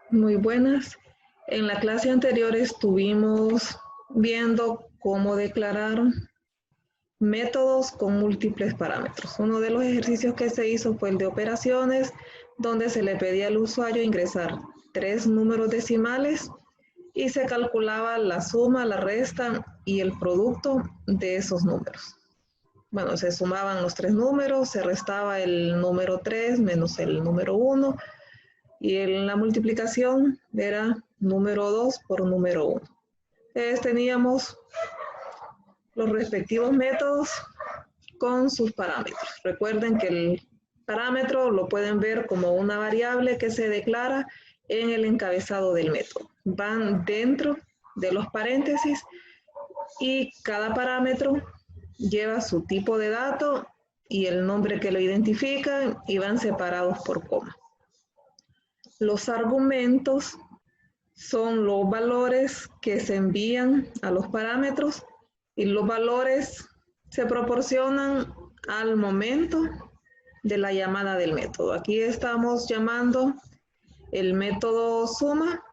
Muy buenas. En la clase anterior estuvimos viendo cómo declarar métodos con múltiples parámetros. Uno de los ejercicios que se hizo fue el de operaciones, donde se le pedía al usuario ingresar 3 números decimales y se calculaba la suma, la resta y el producto de esos números. Bueno, se sumaban los 3 números, se restaba el número 3 menos el número 1 y en la multiplicación era número 2 por número 1. Entonces teníamos los respectivos métodos con sus parámetros. Recuerden que el parámetro lo pueden ver como una variable que se declara en el encabezado del método. Van dentro de los paréntesis y cada parámetro lleva su tipo de dato y el nombre que lo identifica y van separados por coma. Los argumentos son los valores que se envían a los parámetros y los valores se proporcionan al momento de la llamada del método. Aquí estamos llamando el método suma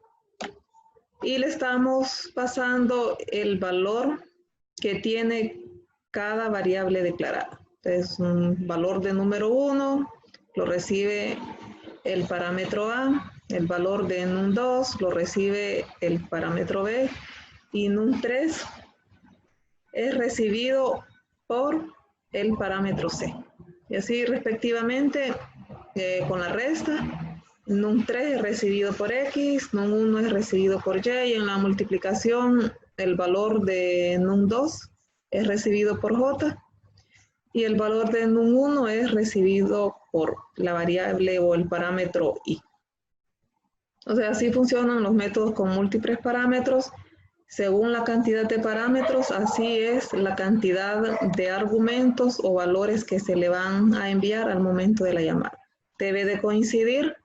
y le estamos pasando el valor que tiene cada variable declarada. Entonces, un valor de número 1 lo recibe el parámetro A, el valor de num2 lo recibe el parámetro B y num3 es recibido por el parámetro C. Y así respectivamente con la resta, num3 es recibido por X, num1 es recibido por Y y en la multiplicación el valor de num2 es recibido por J y el valor de num1 es recibido por la variable o el parámetro I. O sea, así funcionan los métodos con múltiples parámetros. Según la cantidad de parámetros, así es la cantidad de argumentos o valores que se le van a enviar al momento de la llamada. Debe de coincidir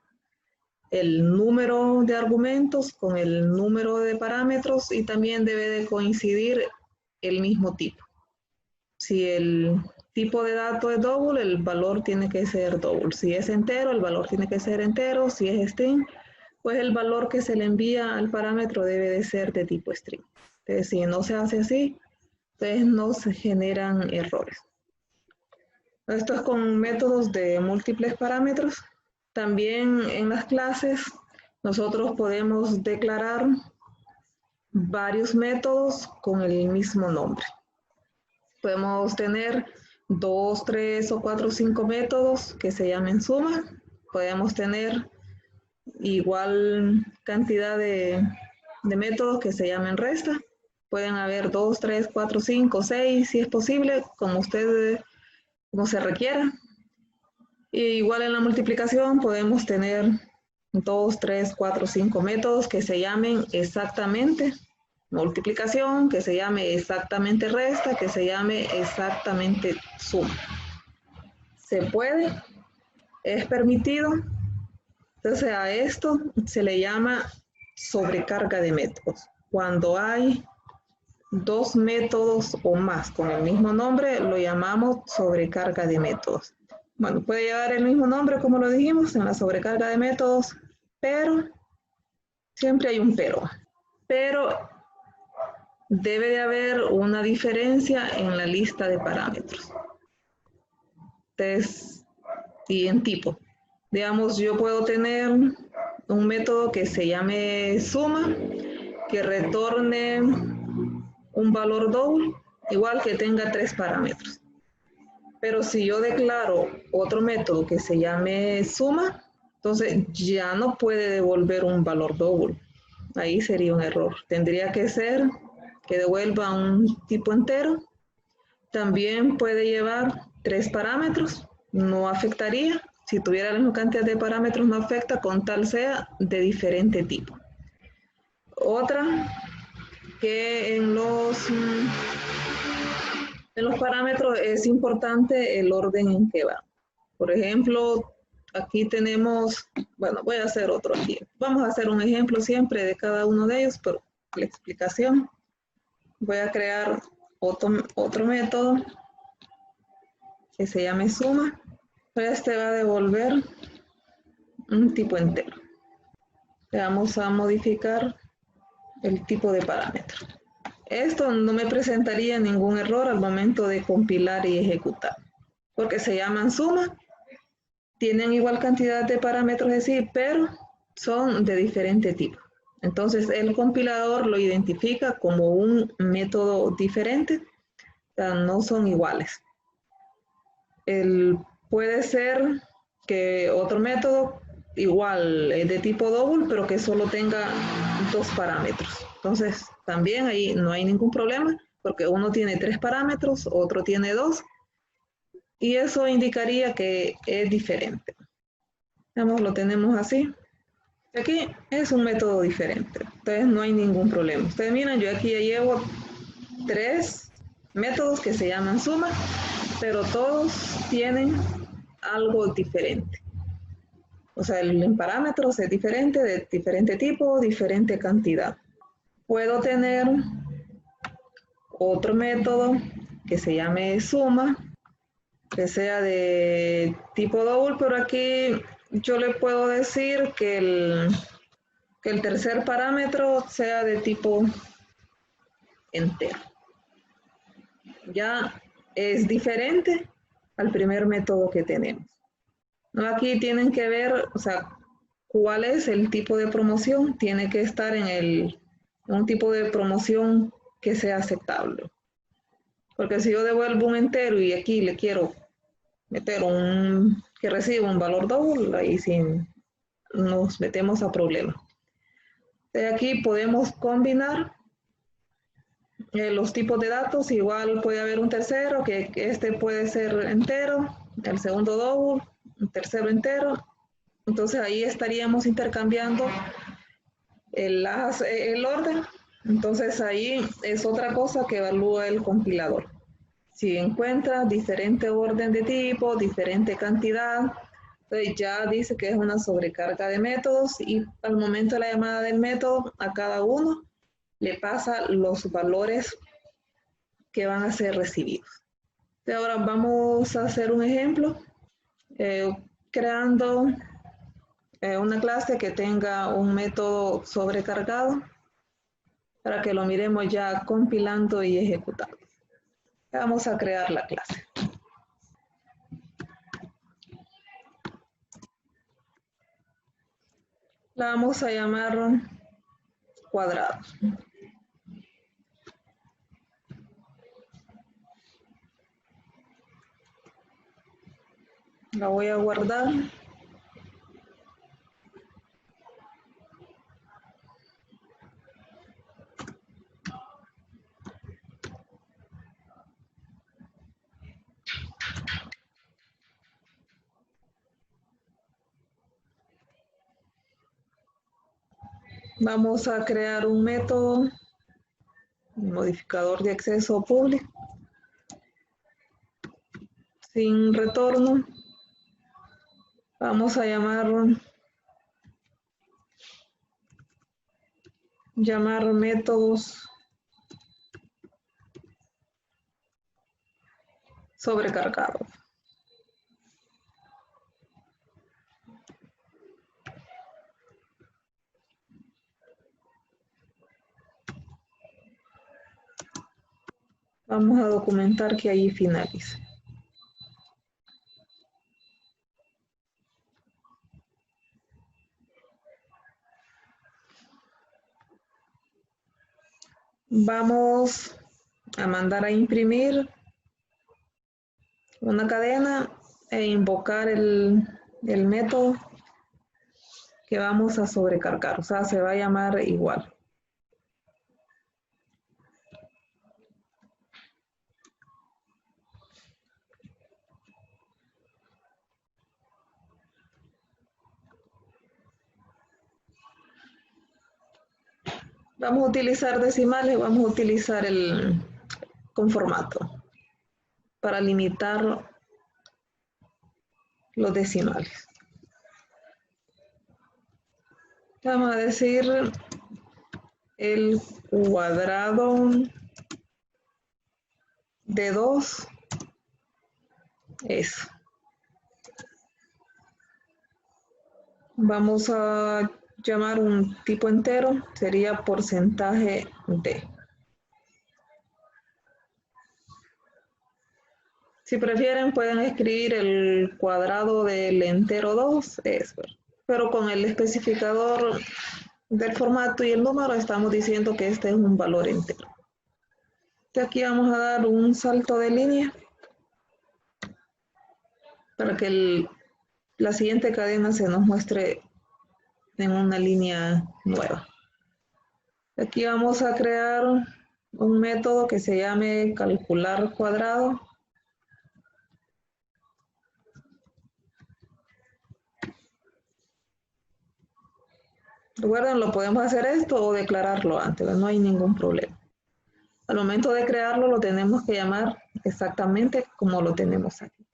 el número de argumentos con el número de parámetros y también debe de coincidir el mismo tipo. Si el tipo de dato es double, el valor tiene que ser double. Si es entero, el valor tiene que ser entero. Si es string, pues el valor que se le envía al parámetro debe de ser de tipo string. Entonces, si no se hace así, pues no se generan errores. Esto es con métodos de múltiples parámetros. También en las clases nosotros podemos declarar varios métodos con el mismo nombre. Podemos tener 2, 3 o 4 o 5 métodos que se llamen suma. Podemos tener igual cantidad de métodos que se llamen resta. Pueden haber 2, 3, 4, 5, 6, si es posible, como se requiera. Y igual en la multiplicación podemos tener 2, 3, 4, 5 métodos que se llamen exactamente multiplicación, que se llame exactamente resta, que se llame exactamente suma. Se puede, es permitido. Entonces a esto se le llama sobrecarga de métodos. Cuando hay 2 métodos o más con el mismo nombre, lo llamamos sobrecarga de métodos. Bueno, puede llevar el mismo nombre como lo dijimos en la sobrecarga de métodos, pero siempre hay un pero. Pero debe de haber una diferencia en la lista de parámetros. Entonces, y en tipo. Digamos, yo puedo tener un método que se llame suma, que retorne un valor double, igual que tenga 3 parámetros. Pero si yo declaro otro método que se llame suma, entonces ya no puede devolver un valor double. Ahí sería un error. Tendría que ser que devuelva un tipo entero. También puede llevar 3 parámetros, no afectaría. Si tuviera la misma cantidad de parámetros no afecta con tal sea de diferente tipo. Otra, que en los parámetros es importante el orden en que va. Por ejemplo, aquí tenemos, bueno, voy a hacer otro aquí. Vamos a hacer un ejemplo siempre de cada uno de ellos, pero la explicación. Voy a crear otro método que se llame suma. Este va a devolver un tipo entero. Le vamos a modificar el tipo de parámetro. Esto no me presentaría ningún error al momento de compilar y ejecutar, porque se llaman suma, tienen igual cantidad de parámetros de sí, pero son de diferente tipo. Entonces el compilador lo identifica como un método diferente, o sea, no son iguales. Puede ser que otro método igual de tipo double, pero que solo tenga dos parámetros. Entonces también ahí no hay ningún problema, porque uno tiene 3 parámetros, otro tiene 2, y eso indicaría que es diferente. Veamos, lo tenemos así. Aquí es un método diferente, entonces no hay ningún problema. Ustedes miran, yo aquí ya llevo 3 métodos que se llaman suma, pero todos tienen algo diferente. O sea, el parámetros es diferente, de diferente tipo, diferente cantidad. Puedo tener otro método que se llame suma, que sea de tipo double, pero aquí yo le puedo decir que el tercer parámetro sea de tipo entero. Ya es diferente al primer método que tenemos. ¿No? Aquí tienen que ver, o sea, cuál es el tipo de promoción. Tiene que estar en un tipo de promoción que sea aceptable. Porque si yo devuelvo un entero y aquí le quiero meter que reciba un valor doble, ahí sí nos metemos a problemas. De aquí podemos combinar los tipos de datos. Igual puede haber un tercero, que este puede ser entero, el segundo double, un tercero entero. Entonces ahí estaríamos intercambiando el orden. Entonces ahí es otra cosa que evalúa el compilador. Si encuentra diferente orden de tipo, diferente cantidad, entonces ya dice que es una sobrecarga de métodos, y al momento de la llamada del método a cada uno le pasa los valores que van a ser recibidos. Ahora vamos a hacer un ejemplo, creando una clase que tenga un método sobrecargado, para que lo miremos ya compilando y ejecutando. Vamos a crear la clase. La vamos a llamar cuadrado. La voy a guardar. Vamos a crear un método, un modificador de acceso público, sin retorno. Vamos a llamar métodos sobrecargados. Vamos a documentar que ahí finalice. Vamos a mandar a imprimir una cadena e invocar el método que vamos a sobrecargar, o sea, se va a llamar igual. Vamos a utilizar decimales, vamos a utilizar con formato para limitar los decimales. Vamos a decir el cuadrado de 2 es. Vamos a llamar un tipo entero, sería porcentaje de. Si prefieren, pueden escribir el cuadrado del entero 2, pero con el especificador del formato y el número estamos diciendo que este es un valor entero. De aquí vamos a dar un salto de línea para que la siguiente cadena se nos muestre en una línea nueva. Aquí vamos a crear un método que se llame calcular cuadrado. Recuerden, lo podemos hacer esto o declararlo antes, no hay ningún problema. Al momento de crearlo lo tenemos que llamar exactamente como lo tenemos aquí.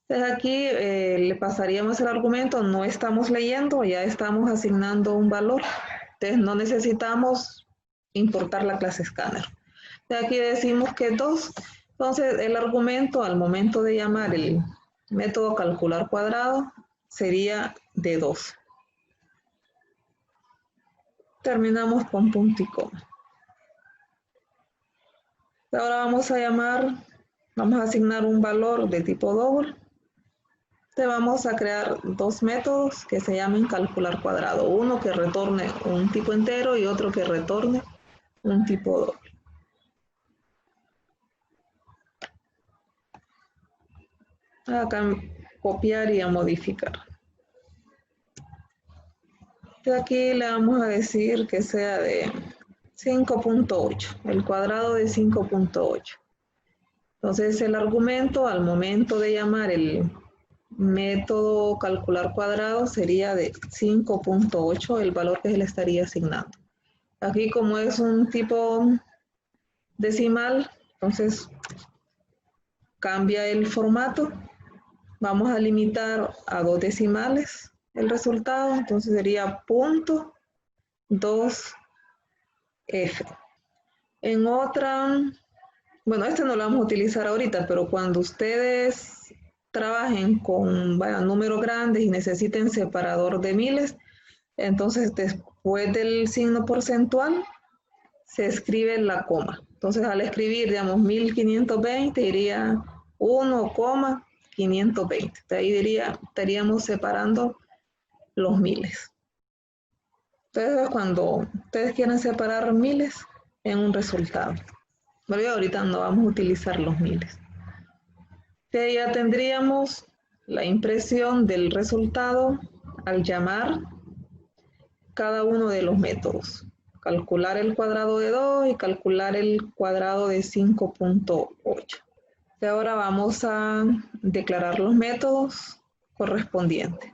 Entonces aquí le pasaríamos el argumento, no estamos leyendo, ya estamos asignando un valor. Entonces no necesitamos importar la clase escáner. Entonces aquí decimos que 2. Entonces el argumento al momento de llamar el método calcular cuadrado sería de 2. Terminamos con punto y coma. Ahora vamos a asignar un valor de tipo doble. Entonces vamos a crear dos métodos que se llamen calcular cuadrado. Uno que retorne un tipo entero y otro que retorne un tipo doble. Acá copiar y a modificar. De aquí le vamos a decir que sea de 5.8, el cuadrado de 5.8. Entonces el argumento al momento de llamar el método calcular cuadrado sería de 5.8, el valor que se le estaría asignando. Aquí como es un tipo decimal, entonces cambia el formato. Vamos a limitar a 2 decimales el resultado, entonces sería 0.2F. En otra, bueno, este no lo vamos a utilizar ahorita, pero cuando ustedes trabajen con números grandes y necesiten separador de miles, entonces después del signo porcentual se escribe la coma. Entonces al escribir, digamos, 1520 iría 1,520. De ahí estaríamos separando los miles. Entonces cuando ustedes quieran separar miles en un resultado. Pero ahorita no vamos a utilizar los miles. Entonces ya tendríamos la impresión del resultado al llamar cada uno de los métodos. Calcular el cuadrado de 2 y calcular el cuadrado de 5.8. Ahora vamos a declarar los métodos correspondientes.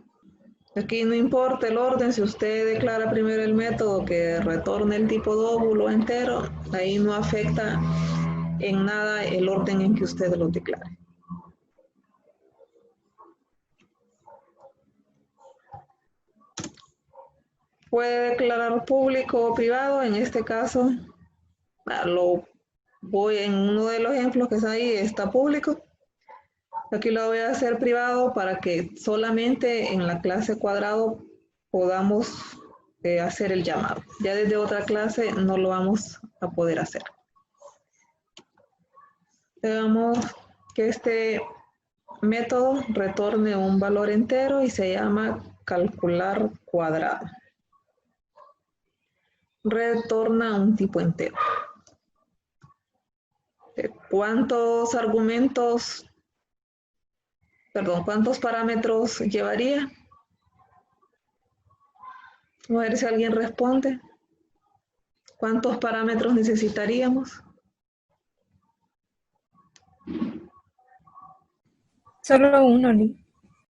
Aquí no importa el orden, si usted declara primero el método que retorne el tipo doble o entero, ahí no afecta en nada el orden en que usted lo declare. Puede declarar público o privado, en este caso lo voy en uno de los ejemplos que está ahí, está público. Aquí lo voy a hacer privado para que solamente en la clase cuadrado podamos hacer el llamado. Ya desde otra clase no lo vamos a poder hacer. Veamos que este método retorne un valor entero y se llama calcular cuadrado. Retorna un tipo entero. ¿Cuántos parámetros llevaría? Vamos a ver si alguien responde. ¿Cuántos parámetros necesitaríamos? Solo uno, Lee.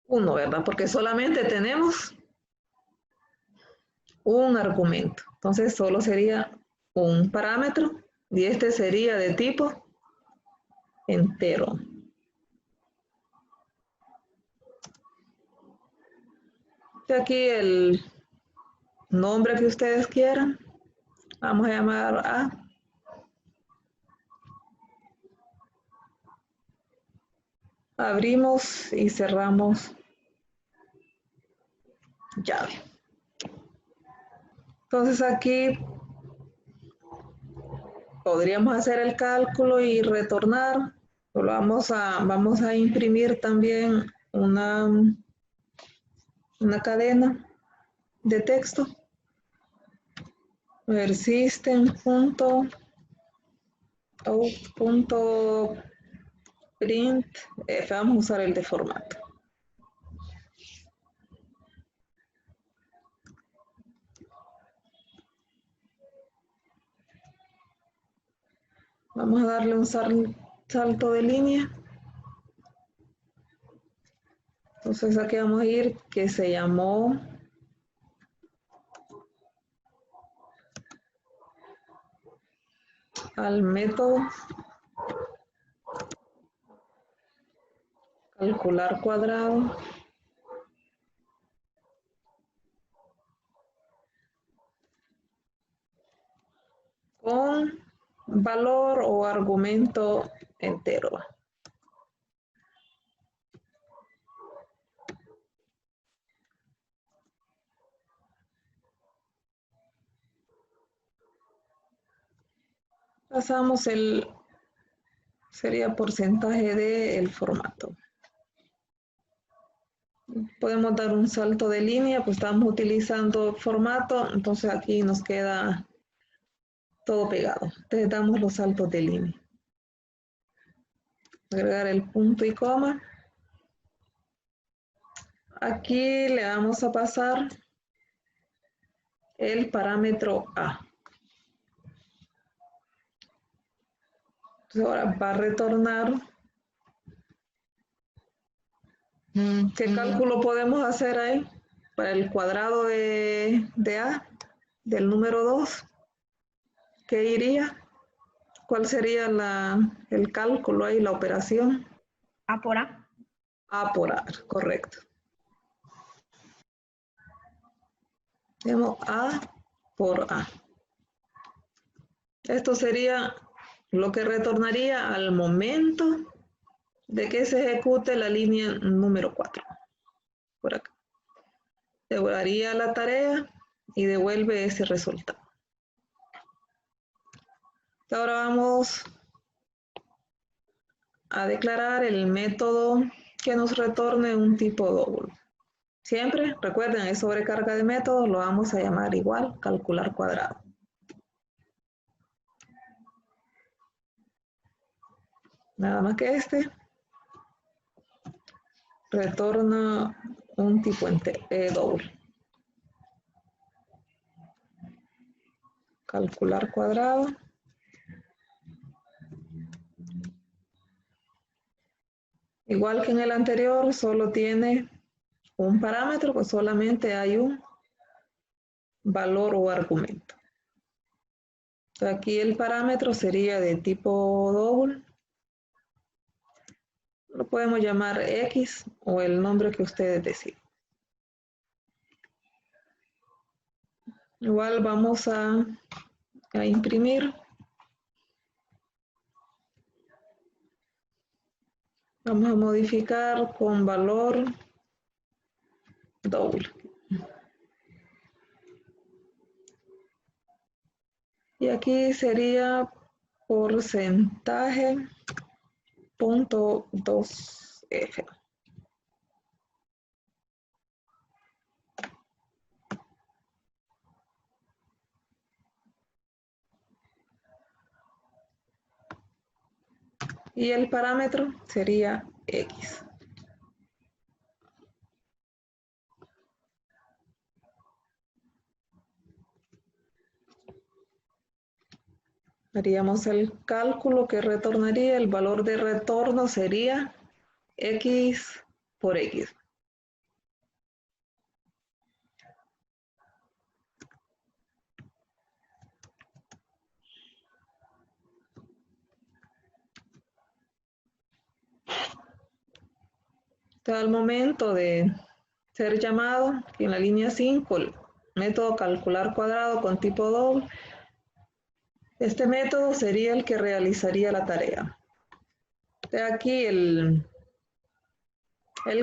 Uno, ¿verdad? Porque solamente tenemos un argumento. Entonces solo sería un parámetro y este sería de tipo entero. Y aquí el nombre que ustedes quieran. Vamos a llamar A. Abrimos y cerramos llave. Entonces aquí podríamos hacer el cálculo y retornar. Vamos a imprimir también una cadena de texto. A ver, system.out.print. Vamos a usar el de formato. Vamos a darle un salto de línea. Entonces aquí vamos a ir que se llamó al método calcular cuadrado con valor o argumento entero. Pasamos sería porcentaje del formato. Podemos dar un salto de línea, pues estamos utilizando formato, entonces aquí nos queda todo pegado. Entonces damos los saltos de línea. Agregar el punto y coma. Aquí le vamos a pasar el parámetro A. Entonces ahora va a retornar. ¿Qué cálculo podemos hacer ahí? Para el cuadrado de A, del número 2, ¿qué iría? ¿Cuál sería el cálculo ahí, la operación? A por A. A por A, correcto. Tenemos A por A. Esto sería lo que retornaría al momento de que se ejecute la línea número 4. Por acá. Devuelvaría la tarea y devuelve ese resultado. Ahora vamos a declarar el método que nos retorne un tipo doble. Siempre, recuerden, es sobrecarga de métodos, lo vamos a llamar igual, calcular cuadrado. Nada más que retorna un tipo doble. Calcular cuadrado. Igual que en el anterior, solo tiene un parámetro, pues solamente hay un valor o argumento. Aquí el parámetro sería de tipo doble. Lo podemos llamar X o el nombre que ustedes deciden. Igual vamos a imprimir. Vamos a modificar con valor doble. Y aquí sería porcentaje punto 2F. Y el parámetro sería X. Haríamos el cálculo que retornaría, el valor de retorno sería X por X. Entonces, al momento de ser llamado, en la línea 5, el método calcular cuadrado con tipo doble, este método sería el que realizaría la tarea. De aquí el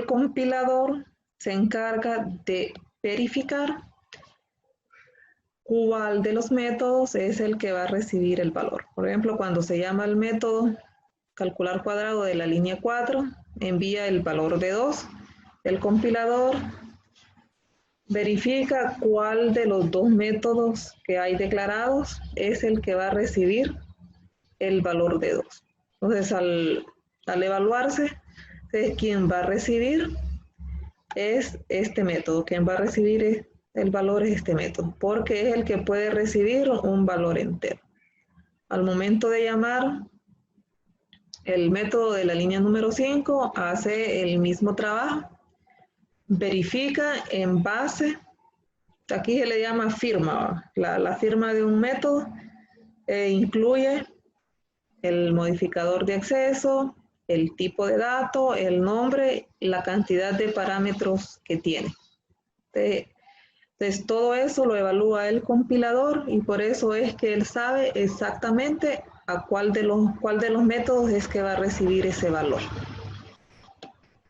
compilador se encarga de verificar cuál de los métodos es el que va a recibir el valor. Por ejemplo, cuando se llama el método calcular cuadrado de la línea 4, envía el valor de 2. El compilador verifica cuál de los dos métodos que hay declarados es el que va a recibir el valor de 2. Entonces, al evaluarse, quien va a recibir es este método. Quien va a recibir el valor es este método, porque es el que puede recibir un valor entero. Al momento de llamar, el método de la línea número 5 hace el mismo trabajo, verifica en base, aquí se le llama firma, la firma de un método incluye el modificador de acceso, el tipo de dato, el nombre, la cantidad de parámetros que tiene. Entonces, todo eso lo evalúa el compilador y por eso es que él sabe exactamente a cuál de los métodos es que va a recibir ese valor.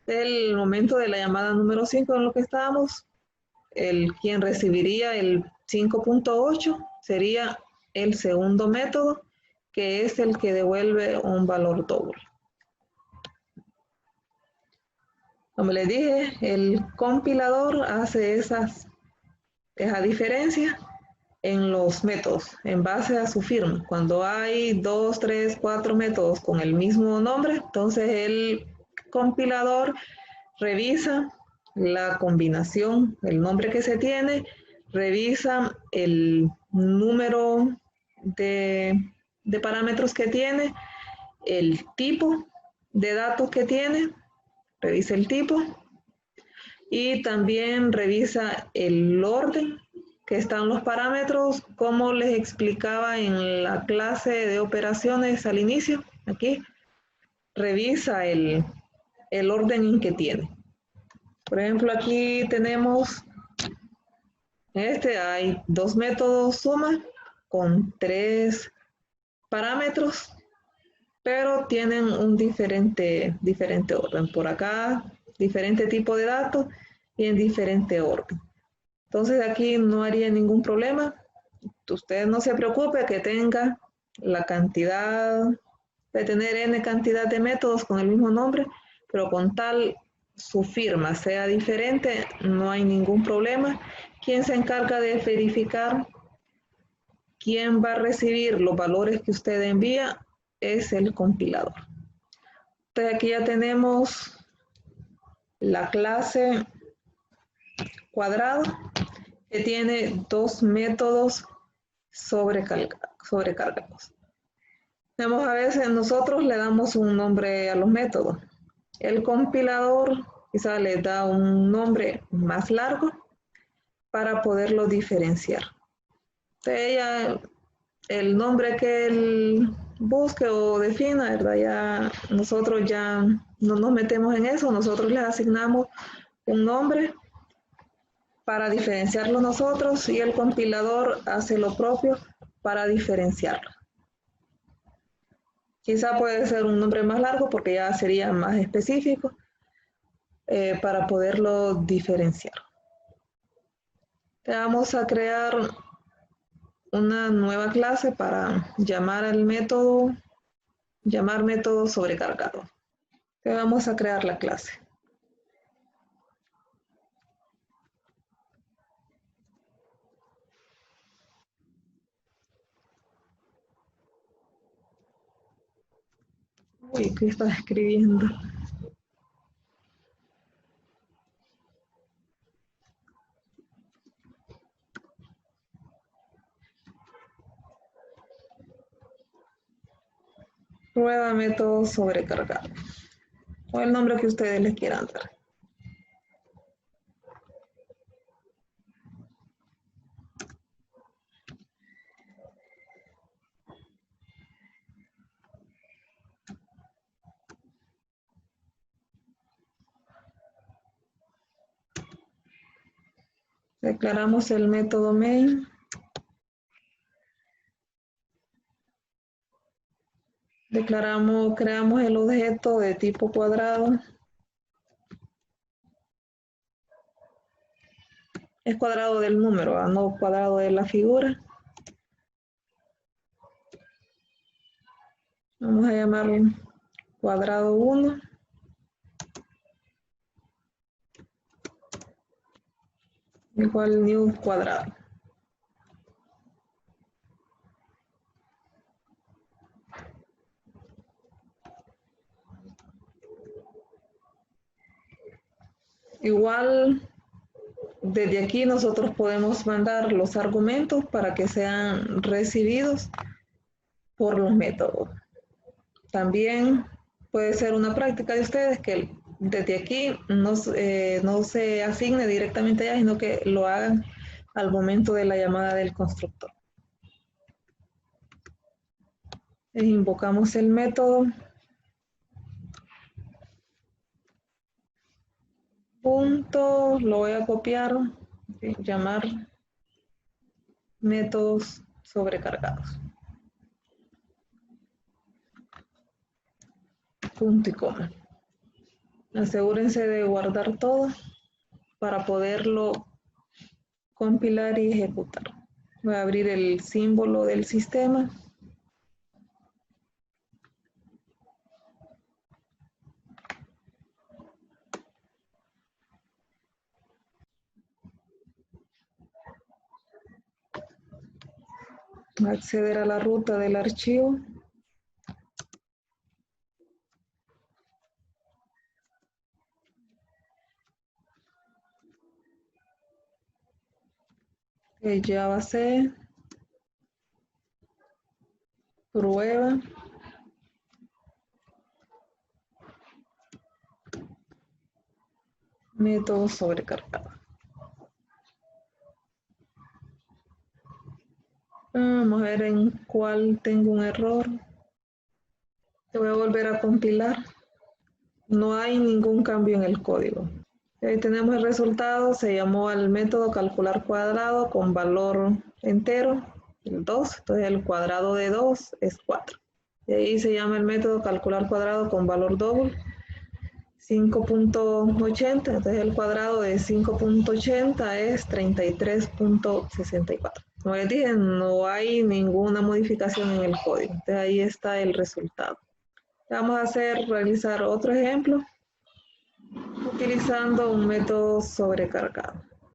El momento de la llamada número 5 en lo que estábamos, quien recibiría el 5.8 sería el segundo método, que es el que devuelve un valor doble. Como les dije, el compilador hace esa diferencia en los métodos, en base a su firma. Cuando hay 2, 3, 4 métodos con el mismo nombre, entonces el compilador revisa la combinación, el nombre que se tiene, revisa el número de parámetros que tiene, el tipo de datos que tiene, revisa el tipo y también revisa el orden que están los parámetros, como les explicaba en la clase de operaciones al inicio, aquí, revisa el orden en que tiene. Por ejemplo, aquí tenemos, hay dos métodos suma con 3 parámetros, pero tienen un diferente orden. Por acá, diferente tipo de datos y en diferente orden. Entonces aquí no haría ningún problema. Usted no se preocupe que tenga la cantidad, de tener n cantidad de métodos con el mismo nombre, pero con tal su firma sea diferente, no hay ningún problema. ¿Quién se encarga de verificar quién va a recibir los valores que usted envía? Es el compilador. Entonces aquí ya tenemos la clase cuadrado que tiene dos métodos sobrecargados. Vemos a veces nosotros le damos un nombre a los métodos. El compilador quizá le da un nombre más largo para poderlo diferenciar. Entonces, el nombre que él busque o defina, ¿verdad? Ya nosotros ya no nos metemos en eso, nosotros le asignamos un nombre para diferenciarlo nosotros y el compilador hace lo propio para diferenciarlo. Quizá puede ser un nombre más largo porque ya sería más específico para poderlo diferenciar. Vamos a crear una nueva clase para llamar al método, llamar método sobrecargado. Vamos a crear la clase. Uy, ¿qué estás escribiendo? Prueba método sobrecargado. O el nombre que ustedes les quieran dar. Declaramos el método main. Creamos el objeto de tipo cuadrado. Es cuadrado del número, no cuadrado de la figura. Vamos a llamarlo cuadrado 1. Igual new cuadrado. Igual, desde aquí nosotros podemos mandar los argumentos para que sean recibidos por los métodos. También puede ser una práctica de ustedes que desde aquí no se asigne directamente allá, sino que lo hagan al momento de la llamada del constructor. Invocamos el método punto, lo voy a copiar, llamar métodos sobrecargados. Punto y coma. Asegúrense de guardar todo para poderlo compilar y ejecutar. Voy a abrir el símbolo del sistema. Acceder a la ruta del archivo. Java C, prueba, método sobrecargado. Vamos a ver en cuál tengo un error. Te voy a volver a compilar. No hay ningún cambio en el código. Ahí tenemos el resultado, se llamó al método calcular cuadrado con valor entero, el 2, entonces el cuadrado de 2 es 4. Y ahí se llama el método calcular cuadrado con valor doble, 5.80, entonces el cuadrado de 5.80 es 33.64. Como les dije, no hay ninguna modificación en el código, entonces ahí está el resultado. Vamos a realizar otro ejemplo utilizando un método sobrecargado.